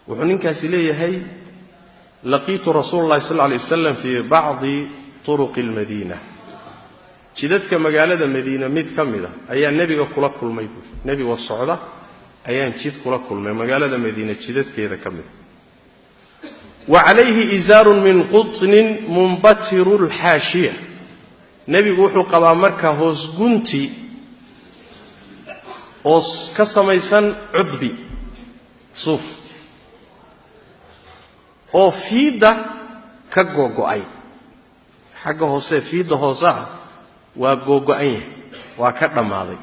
وحنينكاس ليهي لقيت رسول الله صلى الله عليه وسلم في بعض طرق المدينة جدتك مقالة المدينة ميت كمدة أيان نبي كل كل ما يقول نبي والصعدة أيان جد كل كل ما مقالة المدينة جدتك إذا كمدة وعليه إزار من قطن منبتر الحاشية نبي وحو قبا مركا هوس قنتي هوس كسميسان عضبي صوف أو فيدا كغوغو أي حاجة هوسي فيدا هوسا وغوغو أي وكدم هذا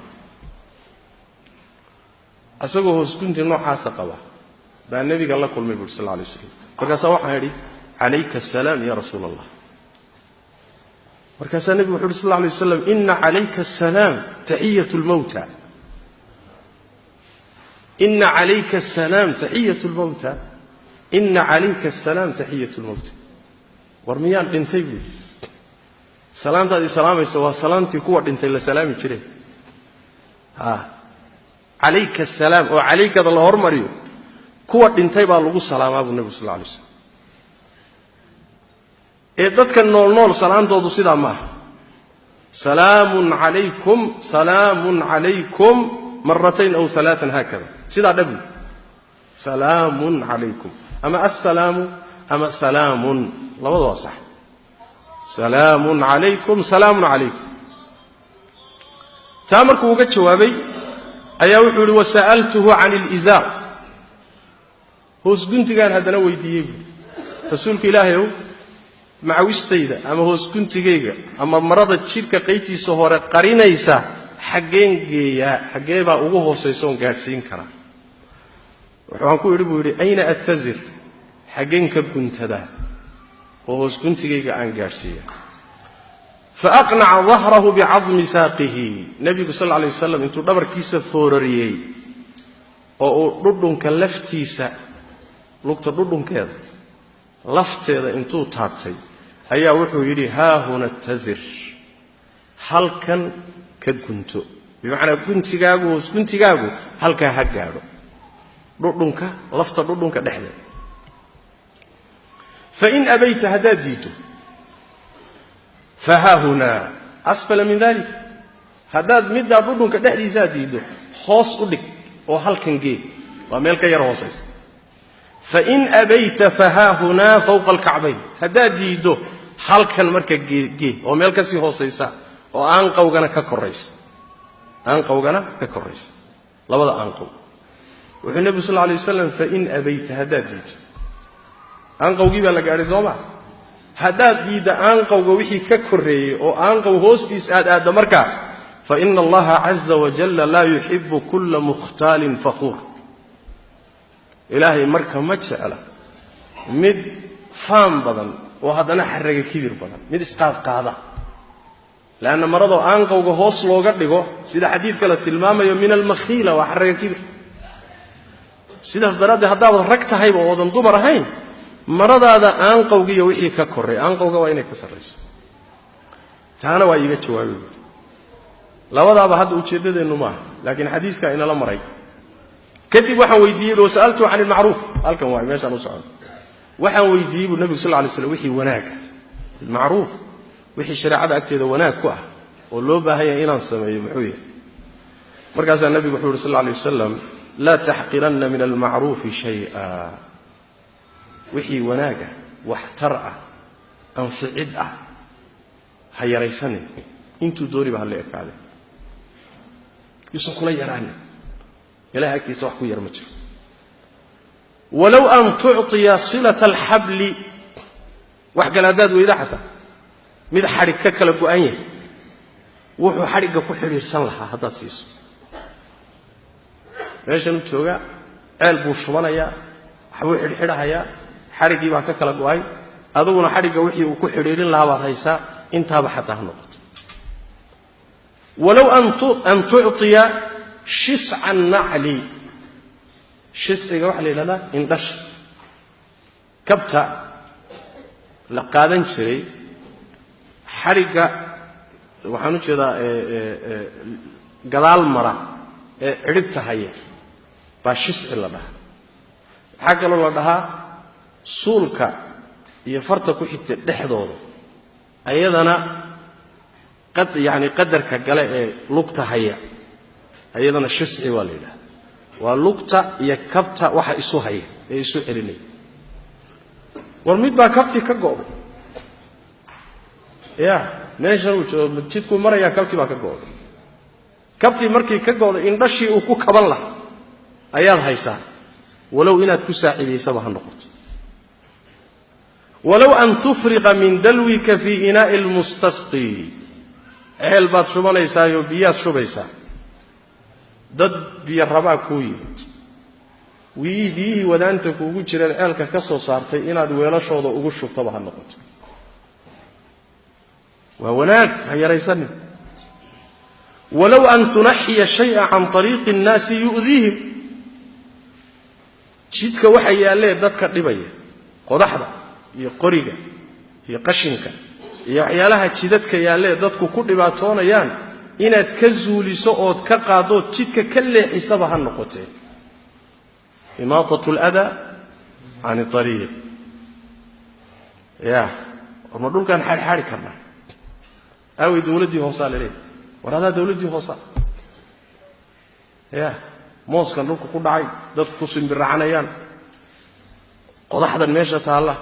أسوغو هوس قنتي نوعا سقبا بأن النبي قال الله كل ما يقول صلى الله عليه وسلم مركز واحد عليك السلام يا رسول الله مركز النبي محمد صلى الله عليه وسلم إن عليك السلام تحية الموتى إن عليك السلام تحية الموتى إن عليك السلام تحية الموتى ورميان بنتي سلام تادي سلام يسوى سلامتي قوة بنتي لسلامي تري عليك السلام وعليك الله هرمريو kuwa dhintay baa lagu salaamaa buu nabiga sallallahu alayhi wasallam dadka nool salaantoodu sida ma salaamun alaykum marratayn aw thalathan hakada sida dhabi salaamun alaykum ama assalamu ama salaamun labadu waa sax salaamun alaykum taamarku uga jawaabay ayaa wuxuu yiri wasaaltuhu 'anil izar hoos guntigaan hadana weydiiyay rasuulka ilaahay macawistayda ama hoos guntigayga ama marada jirka qaybtiisa hore qarinaysa xageen geeya xagee baa ugu hooseysoon gaarsiin kara waxaan ku yiri buu yiri ayna attazir xageen ka guntada hoos guntigayga aan gaarsiiya فأقنع ظهره بعظم ساقه نبي صلى الله عليه وسلم انتو دبر كيسا فورريي او ددون كلفتيسا لugta dhudhunkeeda lafteeda intuu taabtay ayaa wuxuu yiri ha huna tazir halkan ka gunto bimaana guntigaagu halka ha gaaro dhudhunka lafta dhudhunka dhexdeeda fa in abayta hadaditu fa ha huna asfala min dhalik hadad midda dhudhunka dhexdiisa diido hoos u dhig oo halkan gee waa meel ka yar hoosaysa فإن أبيت فها هنا فوق الكعبين هذا ديدو هل كان مركا جي وملك سي هوسيسا وأنقوغنا ككريس لبدا أنقو والنبي صلى الله عليه وسلم فإن أبيت هذا ديدو أنقو جيبا لقاري زوما هذا ديد أنقو وحي ككري وأنقو هوستيس هذا مركا فإن الله عز وجل لا يحب كل مختال فخور إلهي مركا ما جعله مد فام بدن وهذا نحرق كبير بدن مد إسقاط قاعدة لأن مرضو أنقو هوس لوغر ديغو سيدا حديث قال التلمامة من المخيلة وحرق كبير سيدا صدرات هذا ركت هاي ووضن دمر هاي مرض هذا أنقو جي وحي ككري أنقو وينك كسرس تانا ويجي شوابي لا وضع بهذا وشدد إنه ما لكن حديث كائن لا مري كذب وحن ويديب وسألته عن المعروف قال كم واحد ماشي أنا سؤال وحن ويديب النبي صلى الله عليه وسلم وحي وناك المعروف وحي الشريعة أكتد وناك كوه واللوبة هي إنان سمي محوية مركز النبي محمد صلى الله عليه وسلم لا تحقرن من المعروف شيئا وحي وناك واحترأ أنفعدأ هيا ريساني انتو دوري بهاللي أكاده يسوق لي يراني إلهي أكتي سوحكو يرمجر ولو أن تعطي صلة الحبل وحق الأداد وإذا حتى ماذا حركك لكو أيه وحو حركك وحو يرسان لها هذا سيسو ايش نتشوغا عيل بوشوانا يا حبوح الحرها يا حركي باكك لكو أي أدونا حركك وحي وكو حريرين لها وهيسا انتها بحتى هنقط ولو أن تعطي شسع النعل شسع وحلي لنا اندش كبتا لقادن شري حركة وحنو جدا قدال مرة عربتها هي باشسع لنا waxaa kaloo la dhahaa suulka iyo farta ku xigta dhexdooda ayadana yani qadarka gale ee lugta haya ayadana shisci waa la yidhahda waa lugta iyo kabta waxa isu haya ee isu celinaya war mid baa kabti ka go'day ya meesha uu joogo jidku maraya kabti baa ka go'day kabti markii ka go'day indhashii uu ku kaban lahaa ayaad haysaa walow inaad ku saaciidaysaba ha noqoto walow an tufriqa min dalwika fi inaa'i almustasqi ceel baad shubanaysaayoo biyaad shubaysaa dad biyo rabaa kuu yimid biyihii wadaanta kuugu jireen ceelka ka soo saartay inaad weelashooda ugu shubtaba ha noqoto waa wanaag ha yaraysanin walow an tunaxiya shay'a can طariiqi الnaasi yu'diihim jidka waxa yaallee dadka dhibaya qodaxda iyo qoriga iyo qashinka iyo waxyaalaha jidadka yaallee dadku ku dhibaatoonayaan inaad ka zuuliso ood ka qaaddood jidka ka leexisaba ha noqotee imaatat اlada can اariiq ya warma dhulkaan xaarxaari karnaa aaway dawladdii hoosaa la leeyahay war adaa dawladdii hoosaa ya mooskan dhulka ku dhacay dadku ku simbiracanayaan qodaxdan meesha taalla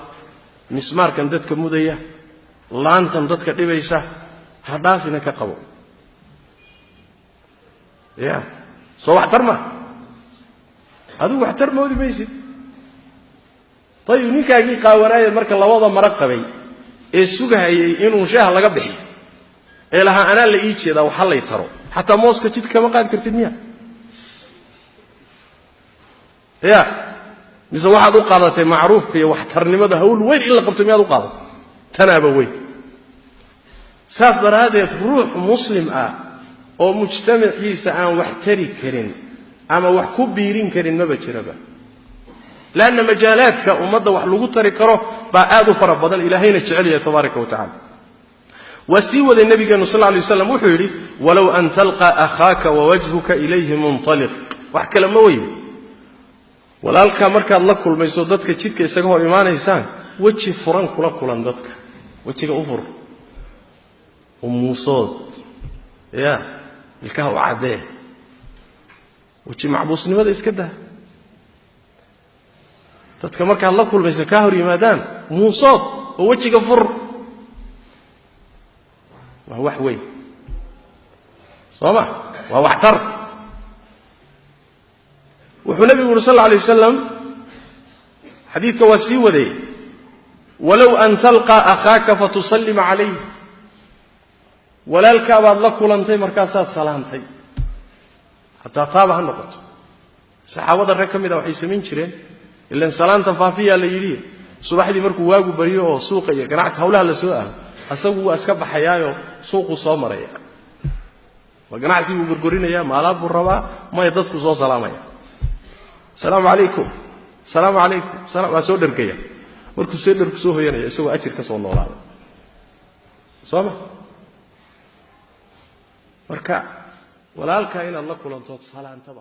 mismaarkan dadka mudaya laantan dadka dhibaysa ha dhaafina ka qabo ya soo waxtar ma adigu waxtar moodi maysid ayib ninkaagii qaawanaayeen marka labada mara qabay ee sugahayay inuu shaaha laga bixiyo ee lahaa anaa la ii jeedaa waxa lay taro xataa mooska jidka kama qaadi kartid miya ya mise waxaad u qaadatay macruufka iyo waxtarnimada hawl weyn in la qabto miyaad u qaadatay tanaaba weyn saas daraaddeed ruux muslim ah oo mujtamaciisa aan wax tari karin ama wax ku biirin karin maba jiraba laanna majaalaadka ummadda wax lagu tari karo baa aad u fara badan ilaahayna jecel yahay tabaaraka wa tacaala waa sii waday nabigeenu sal lla alay waslam wuxuu yidhi walow an talqa akhaaka wawajhuka ilayhi muntaliq wax kale ma weye walaalkaa markaad la kulmayso dadka jidka isaga hor imaanaysaan weji furan kula kulan dadka wejiga u fur umuusood ya ilkaha u caddee weji macbuusnimada iska daa dadka markaad la kulmayso kaa hor yimaadaan muusood oo wejiga fur waa wax weyn soo ma waa waxtar wuxuu nabigu yuri sal lla alay wasalam xadiidka waa sii waday walow an talqa akhaaka fatusallima calayh walaalkaabaad la kulantay markaasaad salaantay xataa taaba ha noqoto saxaabada rag ka mid a waxay samayn jireen ilan salaanta faafiyaa la yidhi subaxdii markuu waagu baryo oo suuqa iyo ganacsi hawlaha la soo aado asagu waa iska baxayaayo suuquu soo maraya waa ganacsi buu gorgorinayaa maalaad buu rabaa maya dadku soo salaamaya asalaamu calaykum asalaamu calaykum waa soo dhergaya markuu see dherku soo hoyanaya isagoo ajir ka soo noolaada soo ma marka walaalkaa inaad la kulantood salaantaba